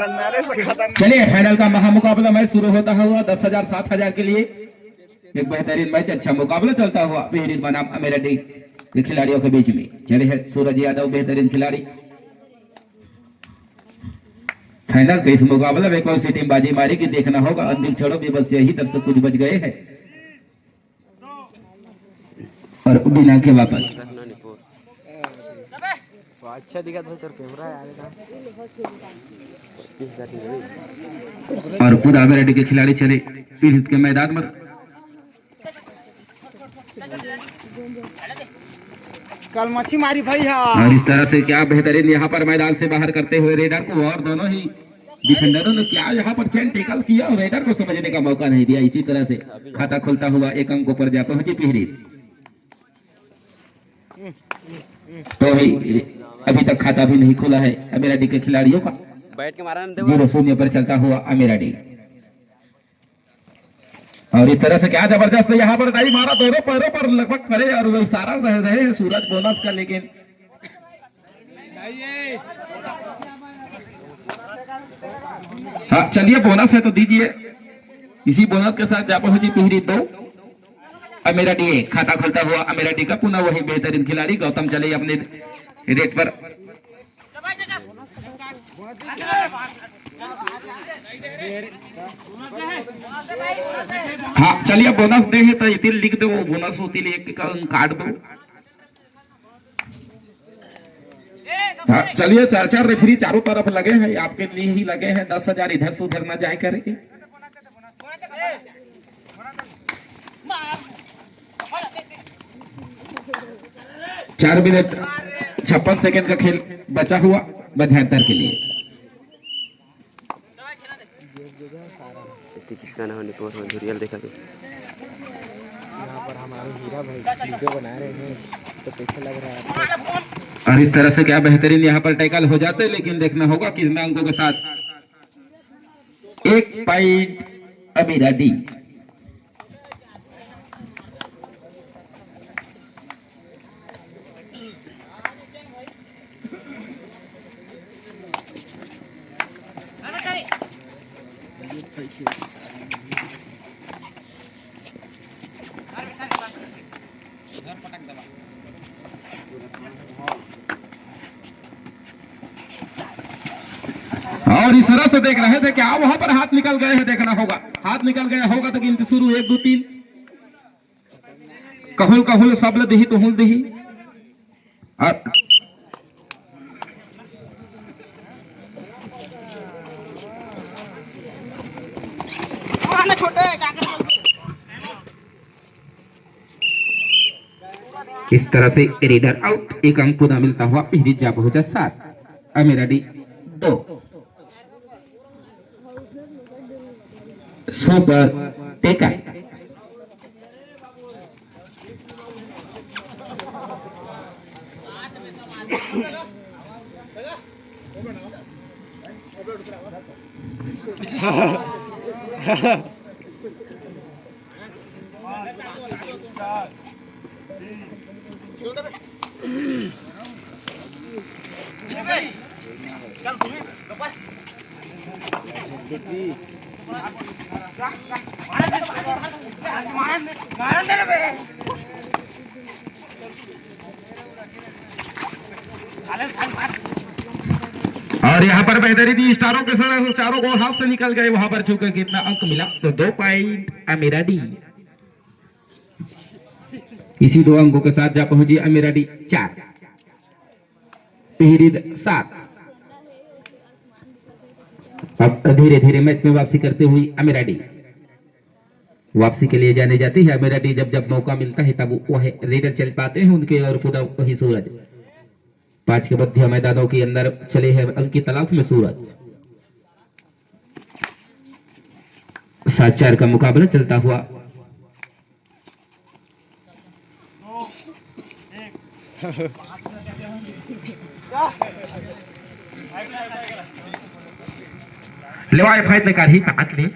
चलिए फाइनल का महामुकाबला मैच शुरू होता हुआ 10,000 7,000 के लिए एक बेहतरीन मैच, अच्छा मुकाबला चलता हुआ बेहतरीन बनाम अमेरिकी के खिलाड़ियों के बीच में। चले है सूरज यादव बेहतरीन खिलाड़ी। फाइनल के इस मुकाबले में कौन सी टीम बाजी मारी कि देखना होगा। अंतिम क्षणों में बस यही दर्शक कुछ बच गए हैं और बिना के वापस अच्छा दिखा था तेरा कैमरा और पूरा अमेरिकी के खिलाड़ी चले पीड़ित के मैदान में। कल मच्छी मारी भाई और इस तरह से क्या बेहतरीन यहाँ पर मैदान से बाहर करते हुए रेडर को और दोनों ही डिफेंडरों ने क्या यहाँ पर चैन टेकल किया और रेडर को समझने का मौका नहीं दिया। इसी तरह से खाता खुलता हुआ एक अंक पर जा पहुंची पीहरी। तो ही अभी तक खाता भी नहीं खुला है अमेरिकी के खिलाड़ियों का। बैठ के मारा 0-0 पर चलता हुआ अमेरिकी। और इस तरह से क्या जबरदस्त यहाँ पर डाई मारा, दोनों पैरों पर लगभग करे और इशारा रह रहे हैं सूरज बोनस का। लेकिन हाँ चलिए बोनस है तो दीजिए। इसी बोनस के साथ जा पहुंची पीहरी 2 अमेरिकी 1। खाता खुलता हुआ अमेरिकी का पुनः वही बेहतरीन खिलाड़ी गौतम चले अपने रेट पर। हाँ चलिए बोनस दे है तो इतिल लिख दो, बोनस होती एक काट दो। हाँ चलिए 4-4 रेफरी चारों तरफ लगे हैं, आपके लिए ही लगे हैं। 10,000 इधर से उधर ना जाए करेंगे। 4 मिनट 56 सेकंड का खेल बचा हुआ मध्यांतर के लिए। किसका नाम रियल देखा तो यहाँ पर हमारे हीरा भाई वीडियो बना रहे हैं तो कैसा लग रहा है। और इस तरह से क्या बेहतरीन यहाँ पर टैकल हो जाते, लेकिन देखना होगा कितने अंकों के साथ 1 पॉइंट अमेरिकी। और इस तरह से देख रहे थे क्या वहां पर हाथ निकल गए हैं, देखना होगा। हाथ निकल गया होगा तो गिनती शुरू 1 2 3 कहुल कहुल सबल दही तुहुल दही। और इस तरह से रेडर आउट, 1 अंक पुनः मिलता हुआ पीहरी जा पहुंचा 7 अमेरिकी 2। सुपर टेका और यहाँ पर बेहतरीन स्टारों के साथ चारों को हाथ से निकल गए। वहां पर चूके कितना अंक मिला तो 2 पॉइंट अमेरिकी। इसी 2 अंकों के साथ जा पहुंची अमेरिकी 4 पीहरी 7। अब धीरे धीरे मैच में वापसी करते हुई अमेरिकी वापसी के लिए जाने जाती है। अमेरिकी जब जब मौका मिलता है तब वह रेडर चल पाते हैं उनके और खुदा वही सूरज 5 के मध्य मैदानों के अंदर चले हैं अंक की तलाश में सूरज। 7-4 का मुकाबला चलता हुआ। लेवाय फाइट में कारी ताकत ले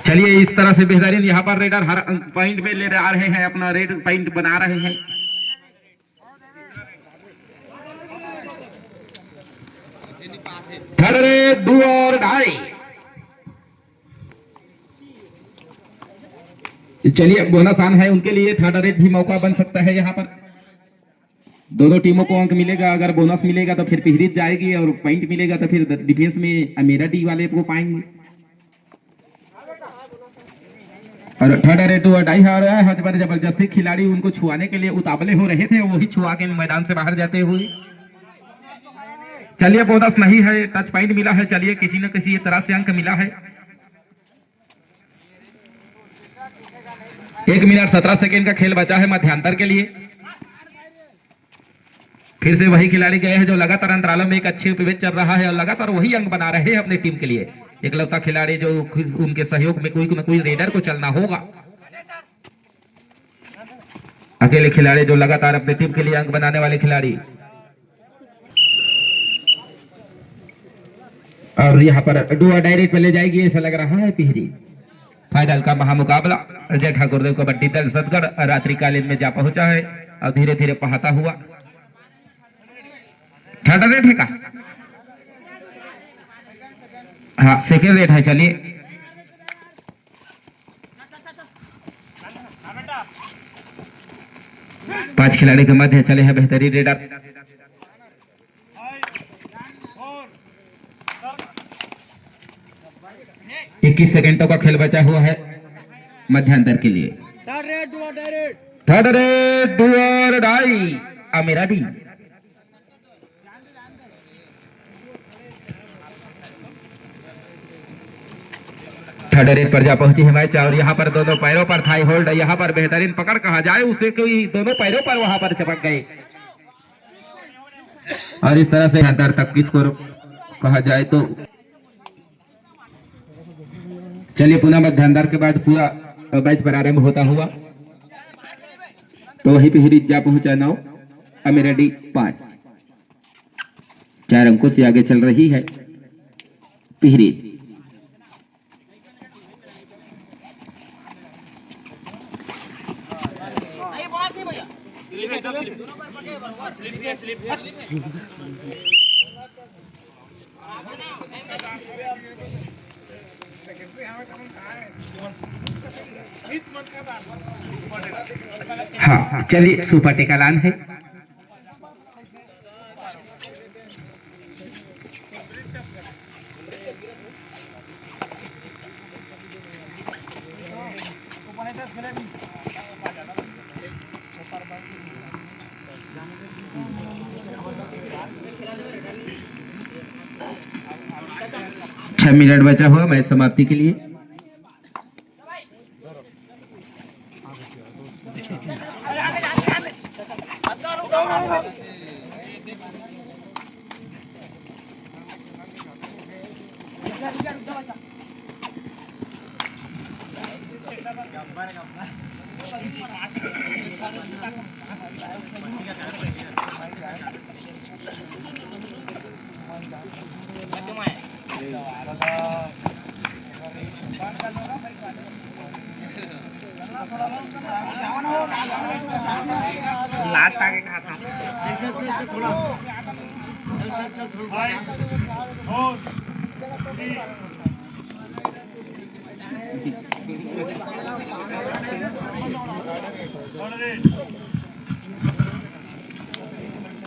चलिए इस तरह से बेहतरीन यहाँ पर रेडर हर पॉइंट में ले आ रहे हैं, अपना रेड पॉइंट बना रहे हैं। थर्ड रेड डू और डाई। चलिए बोनस आन है उनके लिए, थर्ड रेड भी मौका बन सकता है यहाँ पर। दोनों टीमों को अंक मिलेगा, अगर बोनस मिलेगा तो फिर पिहरीत जाएगी और पॉइंट मिलेगा तो फिर डिफेंस में मेरा डी वाले को पाएंगे। और थर्ड रेड टू डाई आ रहा है पर जबरदस्ती खिलाड़ी उनको छुआने के लिए उतावले हो रहे थे, वही छुआ के मैदान से बाहर जाते हुए। चलिए बोनस नहीं है, टच पॉइंट मिला है, चलिए किसी न किसी तरह से अंक मिला है। 1 मिनट 17 सेकेंड का खेल बचा है मध्यांतर के लिए। फिर से वही खिलाड़ी गए हैं जो लगातार अंतरालों में एक अच्छे पिच चल रहा है और लगातार वही अंक बना रहे हैं अपनी टीम के लिए। एकलौता खिलाड़ी जो उनके सहयोग में कोई न कोई रेडर को चलना होगा। अकेले खिलाड़ी जो लगातार अपनी टीम के लिए अंक बनाने वाले खिलाड़ी। और यहाँ पर डुआ डायरेक्ट पे ले जाएगी ऐसा लग रहा है पिहरी। फाइनल का महामुकाबला अजय ठाकुरदेव कबड्डी दल सतगढ़ रात्रिकालीन में जा पहुंचा है और धीरे धीरे पहाता हुआ। थर्ड रेट है का? हाँ सेकेंड रेट है। चलिए पांच खिलाड़ी के मध्य चले हैं बेहतरीन रेडर। इक्कीस सेकेंडों का खेल बचा हुआ है मध्यांतर के लिए। थर्ड रेड डू और डाई मेरा डी। थर्ड रेड पर जा पहुंची है मैच और यहाँ पर दोनों पैरों पर थाई होल्ड, यहाँ पर बेहतरीन पकड़ कहा जाए उसे, कोई दोनों पैरों पर वहां पर चपक गए और इस तरह से अंतर तक किसको कहा जाए तो। चलिए पुनः मध्यांतर के बाद पूरा मैच प्रारंभ होता हुआ तो वही पिहरी जा पहुंचा 9 मेरा डी 5। 4 अंकों से आगे चल रही है पिहरी। हाँ चलिए सुपर टेकालान है। छह मिनट बचा हुआ मैच समाप्ति के लिए।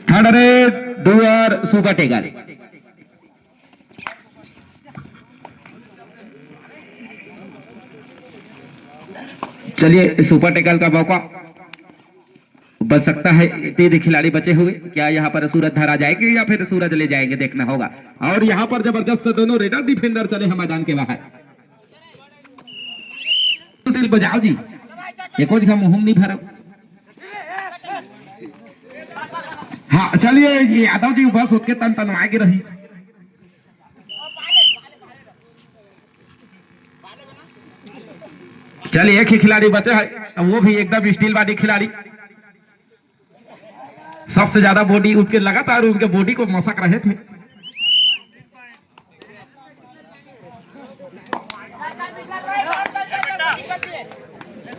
Third red doer super taker. चलिए सुपर टेकल का मौका बच सकता है। 3 खिलाड़ी बचे हुए, क्या यहाँ पर सूरज धरा जाएगी या फिर सूरज ले जाएंगे देखना होगा। और यहाँ पर जबरदस्त दोनों रेडर डिफेंडर चले हैं मैदान के बाहर। बजाओ जी एको जगह मुंह नहीं भरा। हाँ चलिए यादव जी बस उसके तन तनवा के रही। चलिए एक ही खिलाड़ी बचे है, वो भी एकदम स्टील बॉडी खिलाड़ी। सबसे ज्यादा बॉडी उसके लगातार उनके बॉडी को मसक रहे थे।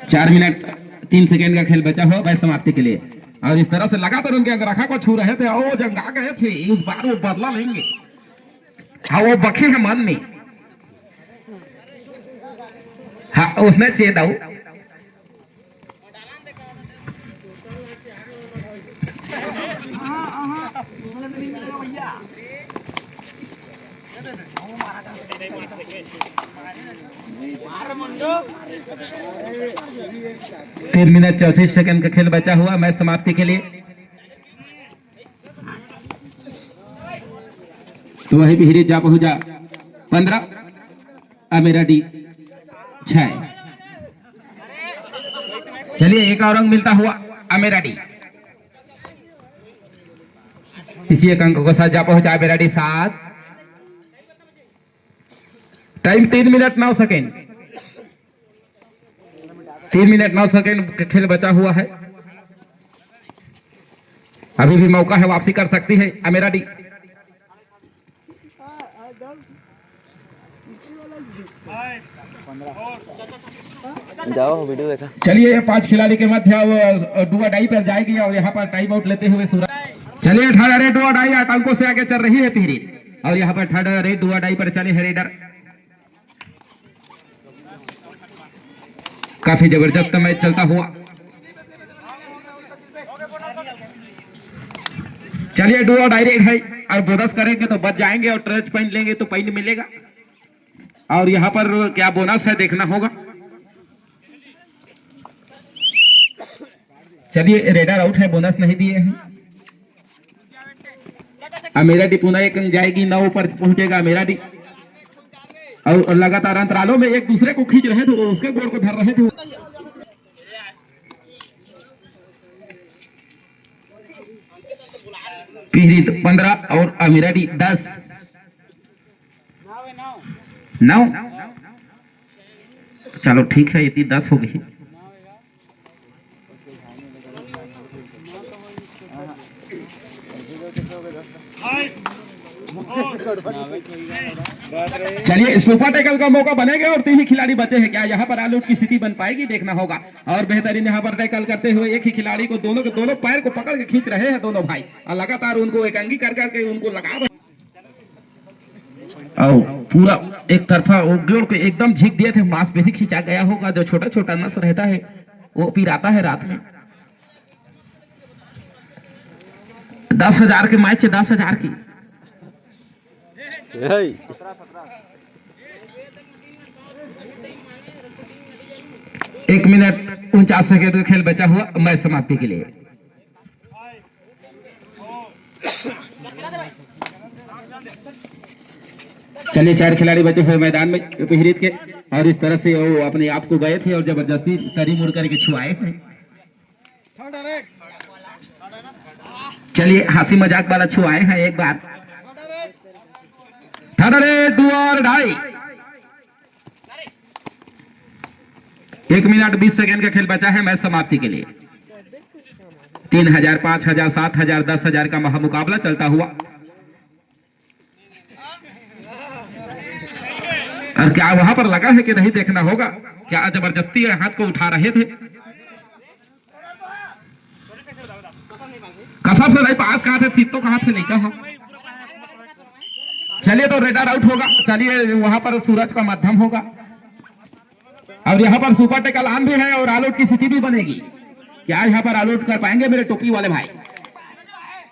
चार मिनट 3 सेकेंड का खेल बचा हुआ मैच समाप्ति के लिए। और इस तरह से लगातार उनके अंगरखा को छू रहे थे और जंगा गए थे। उस बार वो बदला लेंगे। हाँ वो बखे है मन में। हाँ उसने चेत आओ। तीन मिनट 34 सेकंड का खेल बचा हुआ मैच समाप्ति के लिए। तो वही भी जा पहुंचा 15 अमेराडी 6। चलिए एक और अंक मिलता हुआ अमेराडी। इसी एक अंक को साथ जा पहुंचा अमेराडी 7। Time 3 minute 9 second. 3 minute 9 second का खेल बचा हुआ है। अभी भी मौका है, वापसी कर सकती है अमेराडी। जाओ वीडियो देखा। चलिए 5 खिलाड़ी के मध्य डुआ डाई पर जाएगी और यहाँ पर टाइम आउट लेते हुए सूरज। चलिए 18 रेड डुआ डाई 8 अंकों से आगे चल रही है तिहरी और यहाँ पर 18 रेड डुआ डाई पर चले है रेडर। काफी जबरदस्त मैच चलता हुआ। चलिए डुआ डायरेक्ट है और बोनस करेंगे तो बच जाएंगे और ट्रेच पॉइंट लेंगे तो पॉइंट मिलेगा। और यहाँ पर क्या बोनस है देखना होगा। चलिए रेडर आउट है, बोनस नहीं दिए हैं। अमेराडी पुनः एक अंक जाएगी, 9 पर पहुंचेगा अमेराडी और लगातार अंतरालों में एक दूसरे को खींच रहे थे, उसके गोल को धर रहे थे। पिहरी 15 और अमेराडी 10। 9 चलो ठीक है, इतनी 10 हो गई। चलिए सुपर टैकल का मौका बनेगा और 3 ही खिलाड़ी बचे हैं। क्या यहाँ पर आउट की स्थिति बन पाएगी देखना होगा। और बेहतरीन यहाँ पर टैकल करते हुए एक ही खिलाड़ी को दोनों के दोनों पैर को पकड़ के खींच रहे हैं दोनों भाई और लगातार उनको एकांगी कर करके उनको लगा रहे। और पूरा एक तरफा वो गोड़ को एकदम झीक दिए थे, मांसपेशी खींचा गया होगा। जो छोटा छोटा नस रहता है वो पिराता है रात में। 10,000 के मैच 10,000 की। 1 मिनट 49 सेकंड का खेल बचा हुआ मैच समाप्ति के लिए। चलिए 4 खिलाड़ी बचे हुए मैदान में पिहरीत के और इस तरह से वो अपने आप को गए थे और जबरदस्ती तरी मुड़ करके छुआए थे। चलिए हंसी मजाक वाला छुआए हैं एक बार। 2 और 2.5। 1 मिनट 20 सेकंड का खेल बचा है मैच समाप्ति के लिए। 3,000, 5,000, 7,000, 10,000 का महामुकाबला चलता हुआ। और क्या वहां पर लगा है कि नहीं देखना होगा। क्या जबरदस्ती हाथ को उठा रहे थे। कसम से नहीं, पास कहा थे, सीट तो कहा थे, नहीं कहा। चलिए तो रेडर आउट होगा। चलिए वहां पर सूरज का माध्यम होगा और यहाँ पर सुपर टैकल ऑन भी है और ऑल आउट की स्थिति भी बनेगी। क्या यहाँ पर ऑल आउट कर पाएंगे मेरे टोपी वाले भाई?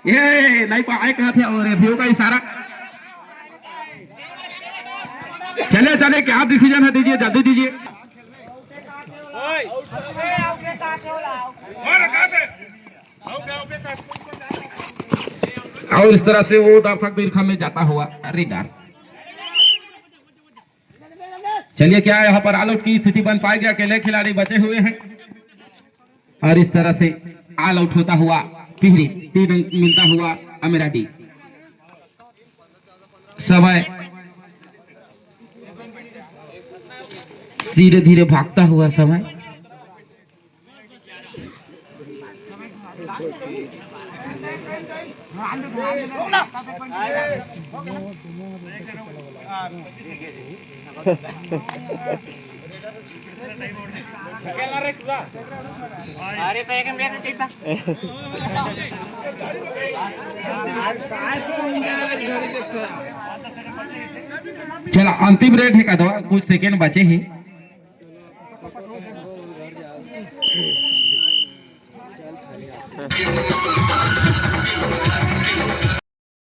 ये नहीं पाए कहा थे और रेफरी का इशारा। चले चले क्या डिसीजन है, दीजिए जल्दी दीजिए। और इस तरह से वो दर्शक दीर्घा में जाता हुआ रेडर। चलिए क्या यहाँ पर ऑल आउट की स्थिति बन पाएगी? अकेले खिलाड़ी बचे हुए हैं और इस तरह से ऑल आउट होता हुआ पिहरी। 3 अंक मिलता हुआ अमेराडी। समय धीरे धीरे भागता हुआ समय। अरे तो एक मिनट ठीक था। चला अंतिम रेट है का दो कुछ सेकेंड बचे हैं